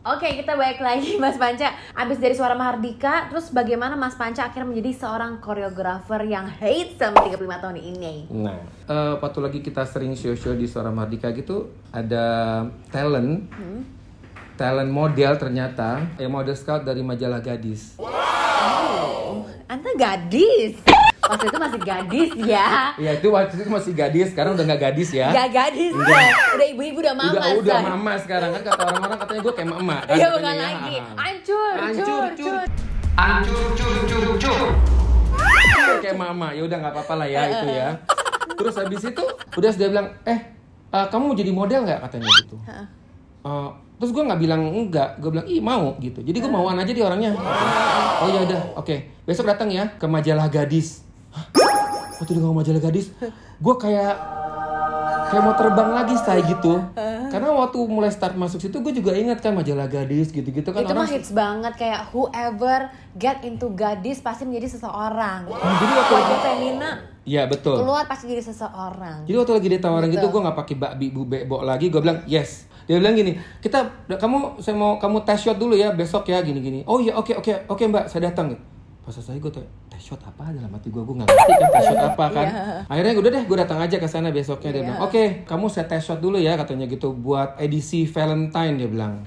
Oke, kita balik lagi Mas Panca. Abis dari Suara Mahardika, terus bagaimana Mas Panca akhirnya menjadi seorang koreografer yang hate sama 35 tahun ini? Nah, waktu lagi kita sering show-show di Suara Mahardika gitu, ada talent model ternyata, model scout dari majalah Gadis. Oh, Anda gadis? Waktu itu masih gadis ya? Iya, itu waktu itu masih gadis, sekarang udah nggak gadis ya? Gak gadis ya? Udah ibu-ibu, udah mama. Udah mama sekarang kan, kata orang-orang katanya gue kayak emak kan. Iya, bukan lagi. Hancur. Kayak mama, ya udah nggak apa-apa lah ya itu ya. Terus habis itu udah dia bilang, kamu mau jadi model nggak katanya gitu. Terus gue nggak bilang enggak, gue bilang mau gitu. Jadi gue mauan aja di orangnya. Oh ya udah, oke. Besok datang ya ke majalah Gadis. Waktu dia ngomong majalah Gadis, gue kayak mau terbang lagi style gitu. Karena waktu mulai start masuk situ gue juga ingat kan majalah Gadis gitu-gitu kan. Itu mah hits banget, kayak whoever get into Gadis pasti menjadi seseorang. Jadi waktu wajah femina, iya betul, keluar pasti jadi seseorang. Jadi waktu lagi ditawarin gitu gue nggak pakai bakbi bu bebo lagi, gue bilang yes. Dia bilang gini, saya mau kamu test shot dulu ya besok ya gini. Oh iya oke mbak, saya datang. Pas saya gue tanya, test shot apa dalam hati gue nggak ngerti kan test shot apa kan. Akhirnya udah deh, gue datang aja ke sana besoknya. Dia bilang, oke, kamu saya test shot dulu ya katanya gitu buat edisi Valentine, dia bilang.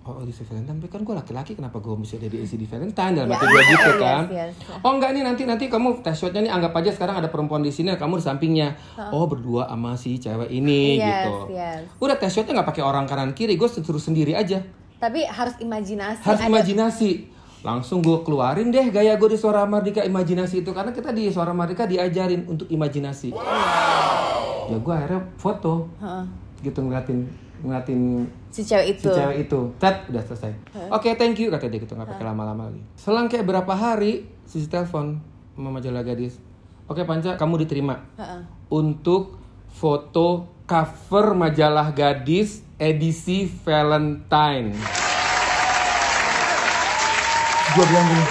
Oh edisi Valentine, tapi kan gue laki-laki, kenapa gue mesti ada di edisi Valentine dalam hati gue gitu kan. Oh enggak nih, nanti kamu test shotnya nih, anggap aja sekarang ada perempuan di sini, kamu di sampingnya. Oh berdua sama si cewek ini gitu. Udah test shotnya nggak pakai orang kanan kiri, gue terus sendiri aja. Tapi harus imajinasi. Imajinasi. Langsung gue keluarin deh gaya gue di Suara Mahardika imajinasi itu, karena kita di Suara Mahardika diajarin untuk imajinasi. Ya gue akhirnya foto gitu ngeliatin si cewek itu. Tat, udah selesai. Oke, thank you kata dia gitu, nggak pakai lama-lama lagi. Selang kayak berapa hari Sisi telepon sama majalah Gadis. Oke Panca, kamu diterima untuk foto cover majalah Gadis edisi Valentine. Gue bilang gini,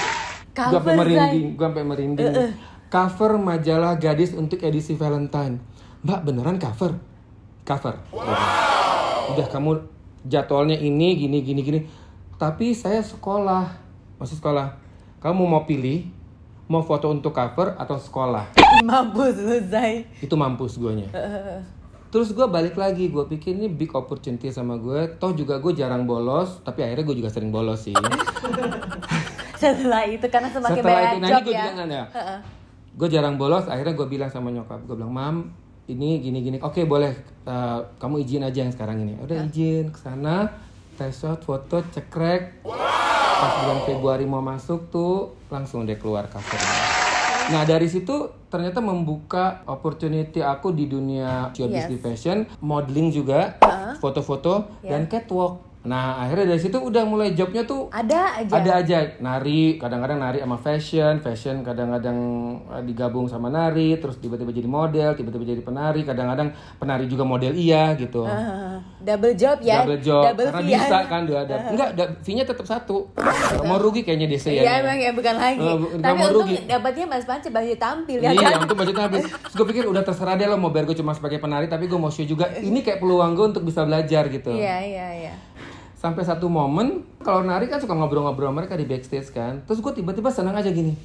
gue sampai merinding. Cover majalah Gadis untuk edisi Valentine. Mbak beneran cover. Udah kamu jadwalnya ini gini. Tapi saya masih sekolah. Kamu mau pilih, mau foto untuk cover atau sekolah? Mampus lu, Zai. Itu mampus guanya. Terus gue balik lagi, gue pikir ini big opportunity sama gue. Toh juga gue jarang bolos, tapi akhirnya gue juga sering bolos sih. Setelah itu karena semakin banyak job ya. Gue jarang bolos, akhirnya gue bilang sama nyokap, gue bilang, Mam, ini gini. Oke boleh, kamu izin aja yang sekarang ini. Udah izin kesana, test shot, foto, cekrek. Pas bulan Februari mau masuk tuh, langsung deh keluar covernya. Nah dari situ ternyata membuka opportunity aku di dunia showbiz di fashion, modeling juga, foto-foto dan catwalk. Nah akhirnya dari situ udah mulai jobnya tuh ada aja nari, kadang-kadang nari sama fashion kadang-kadang digabung sama nari, terus tiba-tiba jadi model, tiba-tiba jadi penari, kadang-kadang penari juga model gitu. Double job ya, double karena fee bisa kan dia ada enggak fee-nya tetap satu. Gak mau rugi kayaknya DC ya. Iya emang ya, bukan lagi. Tapi untung dapatnya Mas Panca baju tampil ya kan. Iya untung baju tampil. Terus gue pikir udah terserah deh lo mau bayar gue cuma sebagai penari, tapi gue mau show juga. Ini kayak peluang gue untuk bisa belajar gitu. Iya. Sampai satu momen, kalau nari kan suka ngobrol-ngobrol mereka di backstage kan. Terus gue tiba-tiba senang aja gini.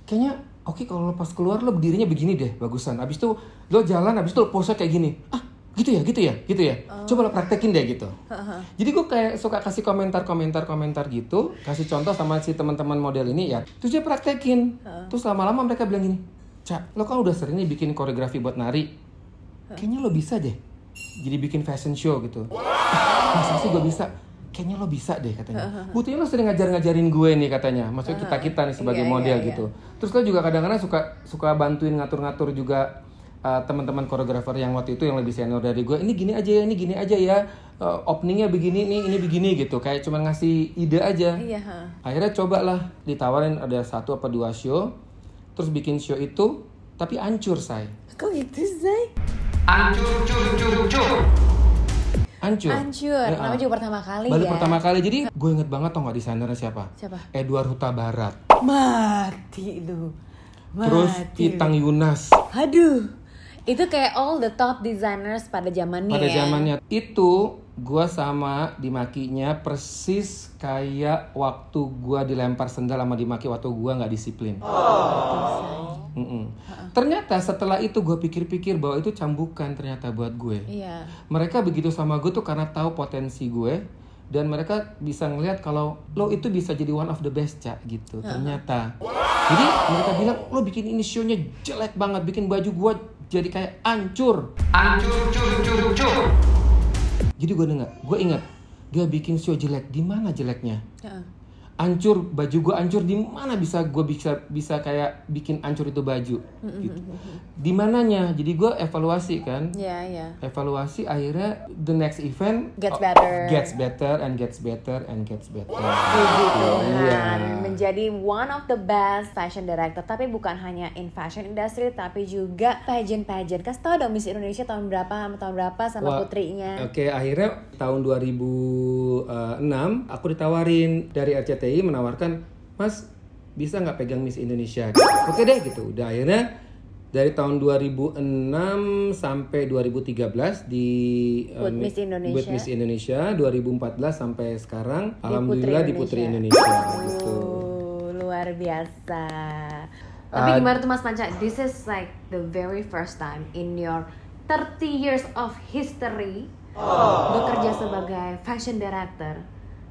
Kayaknya oke, kalau lo pas keluar lo berdirinya begini deh, bagusan. Abis itu lo jalan, abis itu lo pose kayak gini. Gitu ya. Coba lo praktekin deh gitu. Jadi gue kayak suka kasih komentar gitu, kasih contoh sama si teman-teman model ini ya. Terus dia praktekin. Terus lama-lama mereka bilang gini, Cak, lo kan udah sering nih bikin koreografi buat nari. Kayaknya lo bisa deh jadi bikin fashion show gitu. Masa sih gue bisa? Kayaknya lo bisa deh katanya. Buktinya lo sering ngajarin gue nih katanya. Maksudnya kita nih sebagai model gitu. Terus lo juga kadang-kadang suka bantuin ngatur-ngatur juga teman-teman koreografer yang waktu itu yang lebih senior dari gue. Ini gini aja ya. Openingnya begini nih, ini begini gitu. Kayak cuma ngasih ide aja. Akhirnya cobalah ditawarin ada 1 atau 2 show. Terus bikin show itu, tapi hancur say. Kok gitu say? Hancur. Namanya juga pertama kali baru ya. Pertama kali. Jadi gue inget banget tau gak desainernya siapa? Edward Huta Barat. Mati lu. Terus Itang Yunas. Aduh. Itu kayak all the top designers pada zamannya. Pada ya? zamannya itu gue sama dimakinya persis kayak waktu gue dilempar sendal sama dimaki waktu gue nggak disiplin. Ternyata setelah itu gue pikir-pikir bahwa itu cambukan ternyata buat gue. Iya. Mereka begitu sama gue tuh karena tahu potensi gue dan mereka bisa ngelihat kalau lo itu bisa jadi one of the best Cak gitu. Ternyata. Jadi mereka bilang lo bikin ini show-nya jelek banget, bikin baju gue jadi kayak hancur. Hancur. Jadi gue ingat dia bikin show jelek. Di mana jeleknya? Hancur, baju gue hancur, di mana gue bisa kayak bikin hancur itu baju gitu. Di mananya? Jadi gue evaluasi kan. Iya. Evaluasi akhirnya the next event Gets better. Gets better and gets better and gets better. Puji Tuhan, Iya. menjadi one of the best fashion director. Tapi bukan hanya in fashion industry, tapi juga pageant. Kasih tau dong Miss Indonesia tahun berapa sama putrinya. Oke, akhirnya tahun 2006 aku ditawarin dari RCTI menawarkan, Mas bisa nggak pegang Miss Indonesia? Oke deh gitu. Udah akhirnya dari tahun 2006 sampai 2013 di Buat Miss Indonesia 2014 sampai sekarang alhamdulillah di Putri Indonesia gitu. Luar biasa. Tapi gimana tuh Mas Panca? This is like the very first time in your 30 years of history bekerja sebagai fashion director.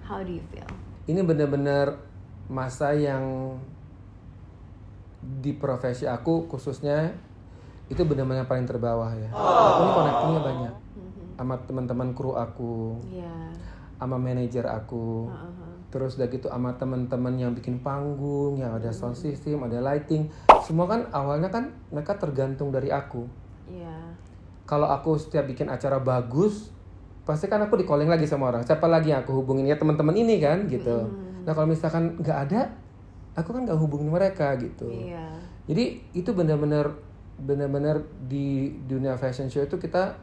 How do you feel? Ini benar-benar masa yang di profesi aku khususnya itu benar-benar paling terbawah ya. Aku ini connectingnya banyak sama teman-teman kru aku, sama manajer aku, terus udah gitu sama teman-teman yang bikin panggung, yang ada sound system, ada lighting. Semua kan awalnya kan mereka tergantung dari aku. Kalau aku setiap bikin acara bagus, pasti kan aku di calling lagi sama orang. Siapa lagi yang aku hubungin? Ya teman-teman ini kan gitu. Nah kalau misalkan nggak ada, aku kan nggak hubungin mereka gitu. Jadi itu benar-benar di dunia fashion show itu kita,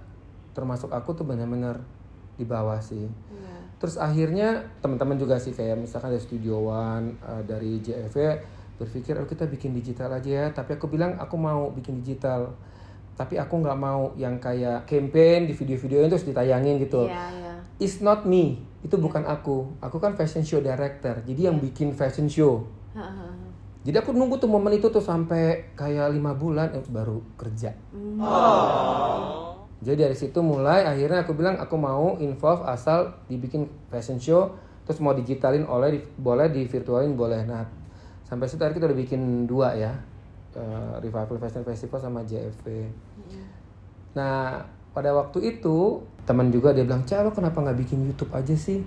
termasuk aku tuh benar-benar di bawah sih. Terus akhirnya teman-teman juga sih kayak misalkan dari Studio One, dari JFV berpikir kita bikin digital aja ya. Tapi aku bilang aku mau bikin digital. Tapi aku nggak mau yang kayak campaign di video-videonya terus ditayangin gitu. It's not me, itu bukan aku. Aku kan fashion show director, jadi yang bikin fashion show. Jadi aku nunggu tuh momen itu tuh sampai kayak 5 bulan baru kerja. Jadi dari situ mulai akhirnya aku bilang aku mau involve asal dibikin fashion show, terus mau digitalin boleh di virtualin boleh. Nah sampai situ akhirnya kita udah bikin 2 ya. Revival Fashion Festival sama JFV. Nah pada waktu itu teman juga dia bilang, Cak lo kenapa nggak bikin YouTube aja sih?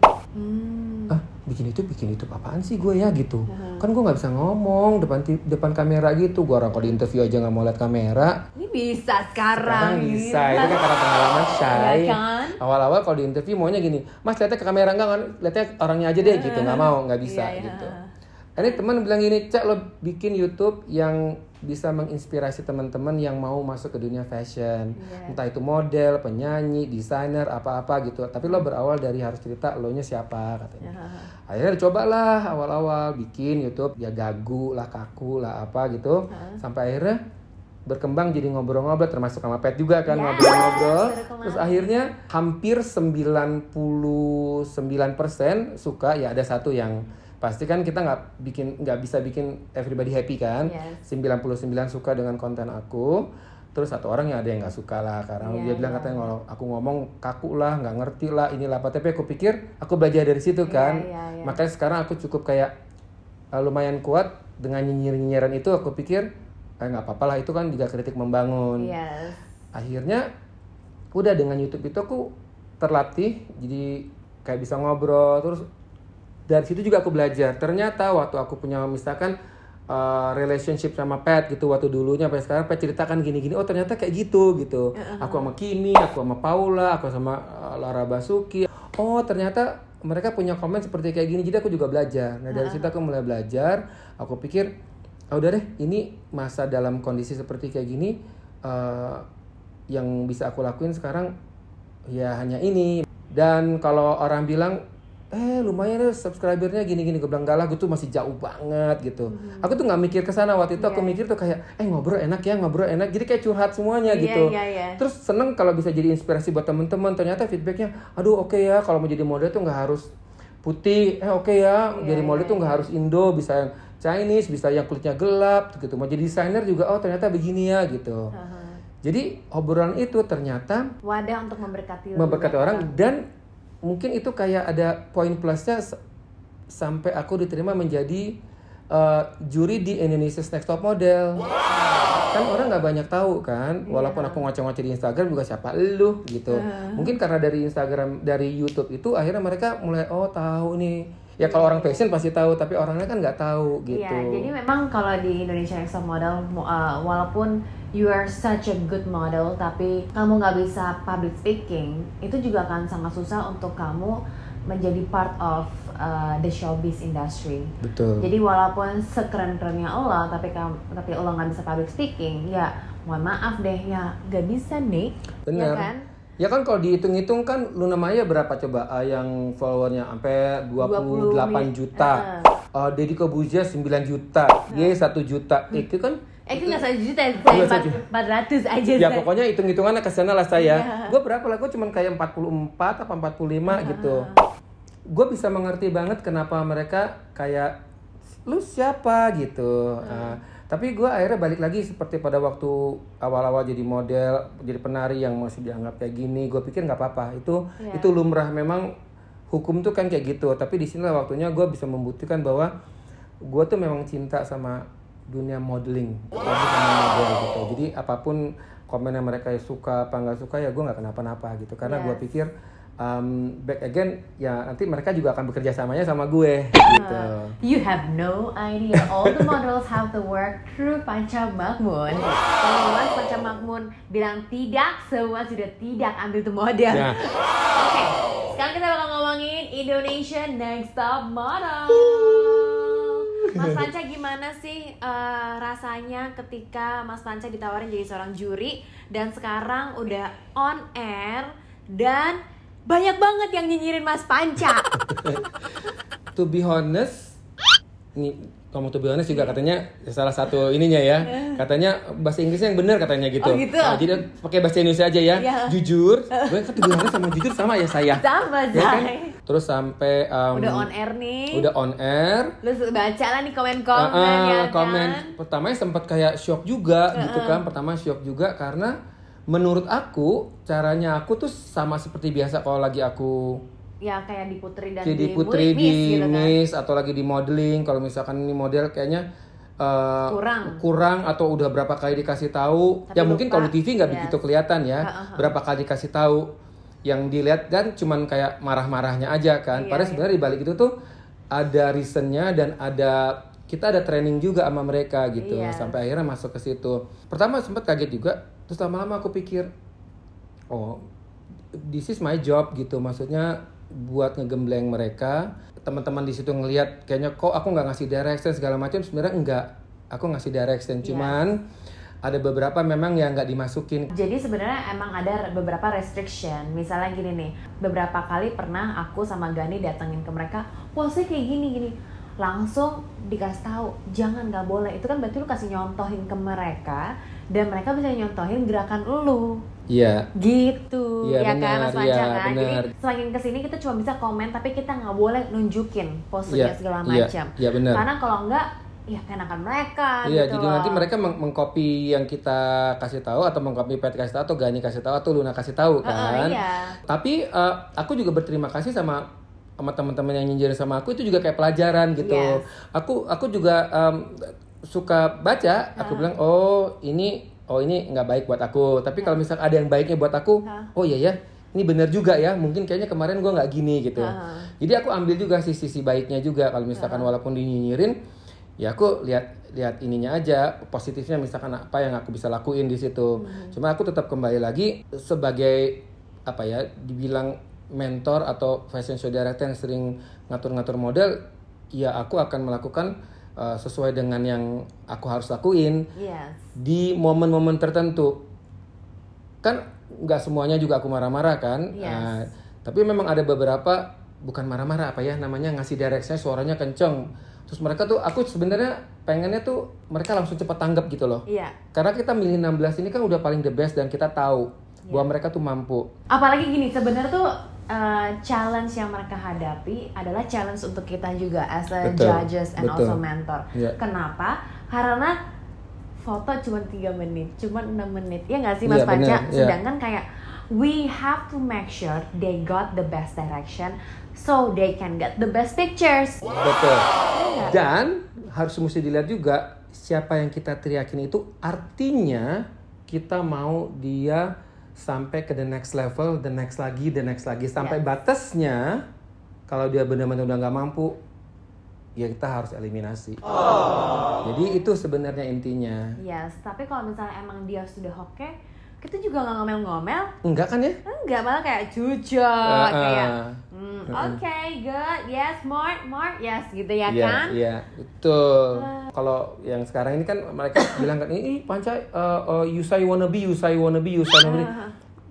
Bikin YouTube apaan sih gue ya gitu. Kan gue nggak bisa ngomong depan kamera gitu. Gue orang kalau di interview aja nggak mau lihat kamera. Ini bisa sekarang bisa. Itu kan karena pengalaman shy. kan? Awal-awal kalau di interview maunya gini, Mas lihatnya ke kamera enggak kan? Lihatnya orangnya aja deh gitu. Nggak bisa gitu. Ini teman bilang gini, Cak lo bikin YouTube yang bisa menginspirasi teman-teman yang mau masuk ke dunia fashion. Entah itu model, penyanyi, desainer, apa-apa gitu. Tapi lo berawal dari harus cerita lo nya siapa katanya. Akhirnya cobalah awal-awal bikin YouTube, ya gagu lah, kaku lah apa gitu. Sampai akhirnya berkembang jadi ngobrol-ngobrol, termasuk sama Pet juga kan ngobrol-ngobrol. Terus akhirnya hampir 99% suka, ya ada satu yang pasti kan kita nggak bisa bikin everybody happy kan. 99 suka dengan konten aku, terus satu orang yang ada yang nggak suka lah karena dia bilang katanya kalau aku ngomong kaku lah, nggak ngerti lah, inilah apa. Tapi aku pikir aku belajar dari situ kan. Makanya sekarang aku cukup kayak lumayan kuat dengan nyinyir-nyinyiran itu. Aku pikir nggak apa-apa lah, itu kan juga kritik membangun. Akhirnya udah dengan YouTube itu aku terlatih jadi kayak bisa ngobrol. Terus dari situ juga aku belajar. Ternyata waktu aku punya misalkan relationship sama Pet gitu waktu dulunya sampai sekarang Pet ceritakan gini-gini, oh ternyata kayak gitu. Aku sama Kimi, aku sama Paula, aku sama Lara Basuki. Oh ternyata mereka punya komen seperti kayak gini. Jadi aku juga belajar. Nah dari situ aku mulai belajar. Aku pikir udah deh, ini masa dalam kondisi seperti kayak gini, yang bisa aku lakuin sekarang ya hanya ini. Dan kalau orang bilang lumayan deh subscribernya gini-gini. Gue bilang enggak lah, gue tuh masih jauh banget gitu. Aku tuh nggak mikir ke sana waktu itu. Aku mikir tuh kayak ngobrol enak. Jadi kayak curhat semuanya gitu. Terus seneng kalau bisa jadi inspirasi buat temen-temen. Ternyata feedbacknya, aduh oke ya, kalau mau jadi model tuh nggak harus putih. Oke ya, jadi model tuh nggak harus Indo, bisa yang Chinese, bisa yang kulitnya gelap gitu. Mau jadi desainer juga, oh ternyata begini ya gitu. Jadi obrolan itu ternyata wadah untuk memberkati orang, dan mungkin itu kayak ada poin plusnya sampai aku diterima menjadi juri di Indonesia's Next Top Model. Kan orang nggak banyak tahu kan, walaupun aku ngoceh-ngoceh di Instagram juga siapa lu gitu. Mungkin karena dari Instagram, dari YouTube itu akhirnya mereka mulai tahu nih. Ya kalau orang fashion pasti tahu, tapi orangnya kan nggak tahu gitu. Iya, jadi memang kalau di Indonesia Next Top Model, walaupun you are such a good model, tapi kamu nggak bisa public speaking, itu juga akan sangat susah untuk kamu menjadi part of the showbiz industry. Betul. Jadi walaupun sekeren-kerennya Allah, tapi Allah nggak bisa public speaking, ya mohon maaf deh, ya nggak bisa nih. Benar. Ya kan? Ya kan kalau dihitung-hitung kan Luna Maya berapa coba yang followernya sampai 28 juta. Deddy Corbuzier 9 juta. Ye 1 juta. Itu kan Itu nggak 1 juta, saya 400 aja. Ya pokoknya hitung-hitungannya ke sana lah saya. Gue berapa lah? Gue cuma kayak 44 apa 45 gitu. Gue bisa mengerti banget kenapa mereka kayak lu siapa gitu. Tapi gue akhirnya balik lagi seperti pada waktu awal-awal jadi model, jadi penari yang masih dianggap kayak gini. Gue pikir nggak apa-apa. Itu lumrah, memang hukum tuh kan kayak gitu. Tapi di sini waktunya gue bisa membuktikan bahwa gue tuh memang cinta sama dunia modeling, sama model gitu. Jadi apapun komen yang mereka suka apa nggak suka, ya gue nggak kenapa-napa gitu. Karena gue pikir back again ya nanti mereka juga akan bekerja samanya sama gue gitu. You have no idea, all the models have to work through Pancamakmun. Kalau Mas Pancamakmun bilang tidak, semua sudah tidak ambil tuh model. Oke, sekarang kita bakal ngomongin Indonesia Next Top Model. Mas Panca, gimana sih rasanya ketika Mas Panca ditawarin jadi seorang juri dan sekarang udah on air dan banyak banget yang nyinyirin Mas Panca? To be honest, nih kamu to be honest juga katanya salah satu ininya ya. Katanya bahasa Inggrisnya yang benar katanya gitu. Oh gitu. Jadi pakai bahasa Indonesia aja ya. Jujur, gue kan to be honest sama jujur sama ya saya. Sama, ya kan? Terus sampai udah on air nih. Udah on air. Lu baca lah nih komen-komen ya komen. Kan? Pertamanya sempat kayak shock juga gitu kan. Pertama shock juga karena menurut aku caranya aku tuh sama seperti biasa kalau lagi aku ya kayak di Putri dan di Putri di Miss gitu kan? Atau lagi di modeling. Kalau misalkan ini model kayaknya kurang atau udah berapa kali dikasih tahu. Tapi ya mungkin kalau di TV nggak begitu kelihatan ya. Berapa kali dikasih tahu, yang dilihat kan cuman kayak marah-marahnya aja kan. Padahal sebenarnya di balik itu tuh ada reasonnya dan kita ada training juga sama mereka gitu. Sampai akhirnya masuk ke situ. Pertama sempat kaget juga. Terus lama-lama aku pikir, this is my job gitu. Maksudnya buat ngegembleng mereka. Teman-teman di situ ngelihat kayaknya kok aku nggak ngasih direction segala macam. Sebenarnya enggak, aku ngasih direction. Cuman ada beberapa memang yang nggak dimasukin. Jadi sebenarnya emang ada beberapa restriction. Misalnya gini nih, beberapa kali pernah aku sama Gani datengin ke mereka, pose kayak gini. Langsung dikasih tahu, jangan, nggak boleh. Itu kan berarti lu kasih nyontohin ke mereka dan mereka bisa nyontohin gerakan lu. Iya. Gitu, ya kan Mas Panca kan. Bener. Jadi semakin kesini kita cuma bisa komen, tapi kita nggak boleh nunjukin posenya segala macam. Iya benar. Karena kalau enggak, ya kenakan mereka. Iya, gitu jadi loh. nanti mereka mengcopy yang kita kasih tahu atau mengcopy Pet kasih tahu atau Gani kasih tahu atau Luna kasih tahu kan. Iya. Tapi aku juga berterima kasih sama teman-teman yang nyinjirin sama aku, itu juga kayak pelajaran gitu. Yes. Aku juga suka baca. Aku bilang ini nggak baik buat aku. Tapi kalau misal ada yang baiknya buat aku, oh iya ya, ini benar juga ya. Mungkin kayaknya kemarin gue nggak gini gitu. Jadi aku ambil juga sisi baiknya juga. Kalau misalkan walaupun dinyinyirin, ya aku lihat ininya aja, positifnya misalkan apa yang aku bisa lakuin di situ. Cuma aku tetap kembali lagi sebagai dibilang mentor atau fashion show director yang sering ngatur-ngatur model, ya aku akan melakukan sesuai dengan yang aku harus lakuin di momen-momen tertentu. Kan nggak semuanya juga aku marah-marah kan. Tapi memang ada beberapa bukan marah-marah apa ya namanya, ngasih direction suaranya kenceng. Terus mereka tuh, aku sebenarnya pengennya tuh mereka langsung cepat tanggap gitu loh. Iya. Karena kita milih 16 ini kan udah paling the best dan kita tahu bahwa mereka tuh mampu. Apalagi gini, sebenarnya tuh challenge yang mereka hadapi adalah challenge untuk kita juga as a judges and also mentor. Kenapa? Karena foto cuma 3 menit, cuma 6 menit. Ya nggak sih Mas Panca? Sedangkan kayak we have to make sure they got the best direction so they can get the best pictures. Betul. Dan harus mesti dilihat juga siapa yang kita teriakin itu artinya kita mau dia sampai ke the next level, the next lagi sampai batasnya kalau dia benar-benar udah nggak mampu ya kita harus eliminasi. Jadi itu sebenarnya intinya. Yes, tapi kalau misalnya emang dia sudah oke, kita juga nggak ngomel-ngomel. Enggak kan ya? Enggak, malah kayak jujur kayak oke, good, yes, more, yes gitu ya kan? Iya, betul. Kalau yang sekarang ini kan mereka bilang kan ini Panca Yusai wannabe.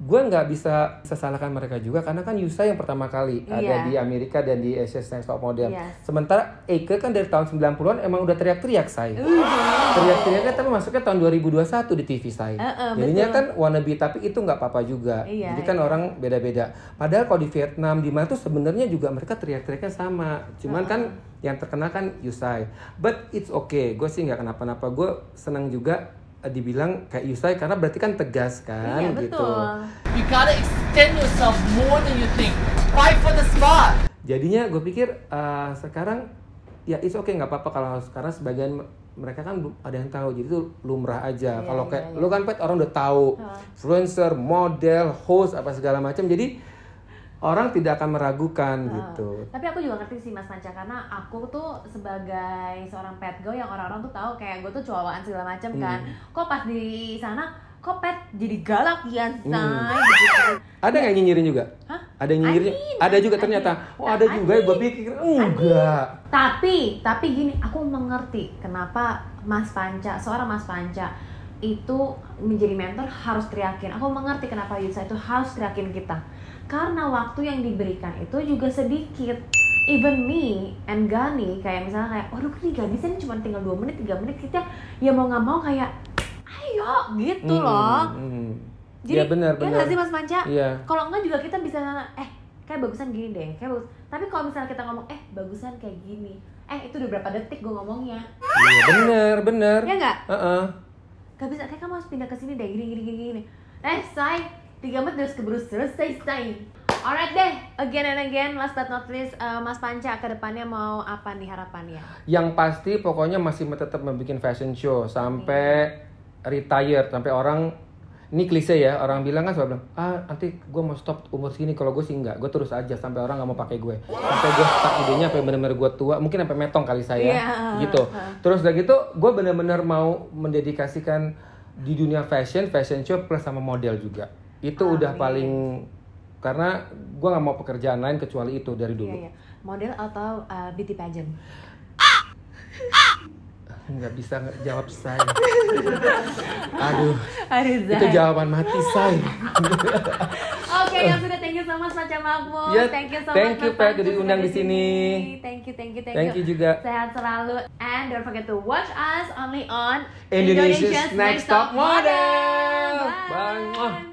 Gue nggak bisa salahkan mereka juga karena kan Yusai yang pertama kali ada di Amerika dan di Asia's Next Top Model. Sementara Eike kan dari tahun 90-an emang udah teriak-teriak say. Teriak-teriaknya tapi masuknya tahun 2021 di TV say. Jadinya kan wannabe tapi itu nggak apa-apa juga. Jadi kan orang beda-beda. Padahal kalau di Vietnam di mana tuh sebenarnya juga mereka teriak-teriaknya sama. Cuman kan yang terkenal kan Yusai. But it's okay. Gue sih nggak kenapa-napa. Gue senang juga dibilang kayak Yusai karena berarti kan tegas kan gitu. You gotta extend yourself more than you think. Fight for the spot. Jadinya gue pikir sekarang ya it's okay nggak apa-apa kalau sekarang sebagian mereka kan ada yang tahu jadi itu lumrah aja. Kalau kayak lu kan Pet orang udah tahu influencer, model, host apa segala macam jadi orang tidak akan meragukan gitu. Tapi aku juga ngerti sih Mas Panca karena aku tuh sebagai seorang pet girl yang orang-orang tuh tahu kayak gue tuh cowokan segala macam kan. Kok pas di sana kok pet jadi galak ya say gitu. Ada nggak nyinyirin juga? Hah? Ada yang nyinyirin? Ada juga ternyata. Oh ada juga ya gue pikir enggak. Tapi gini aku mengerti kenapa seorang Mas Panca itu menjadi mentor harus teriakin. Aku mengerti kenapa Yusa itu harus teriakin kita. Karena waktu yang diberikan itu juga sedikit. Even me and Gani kayak misalnya kayak waduh nih Gani sih cuma tinggal 2 menit 3 menit kita ya mau nggak mau kayak ayo gitu loh. Jadi ya benar. Ya nggak sih Mas Panca? Iya. Kalau enggak juga kita bisa kayak bagusan gini deh kayak bagus. Tapi kalau misalnya kita ngomong bagusan kayak gini itu udah berapa detik gue ngomongnya. Iya benar. Ya nggak? Gak bisa kayak kamu harus pindah ke sini deh gini. Say 3 menit terus keburu selesai. Alright deh, again and again, last but not least, Mas Panca ke depannya mau apa nih harapannya? Yang pasti pokoknya masih tetap membuat fashion show sampai retire, sampai orang ini klise ya, orang bilang kan selalu bilang, nanti gue mau stop umur segini, kalau gue sih enggak, gue terus aja sampai orang nggak mau pakai gue, sampai gue start idenya, sampai benar-benar gue tua, mungkin sampai metong kali saya, gitu. Terus udah gitu, gue benar-benar mau mendedikasikan di dunia fashion show plus sama model juga. Itu udah paling karena gue nggak mau pekerjaan lain kecuali itu dari dulu. Iya. Model atau beauty pageant? Nggak bisa jawab saya. Aduh itu jawaban mati saya. Oke, yang sudah thank you so much Panca Mahfud. Thank you so much. Thank you Pak udah diundang di sini. Thank you juga. Sehat selalu and don't forget to watch us only on Indonesia's Next Top Model. Bye.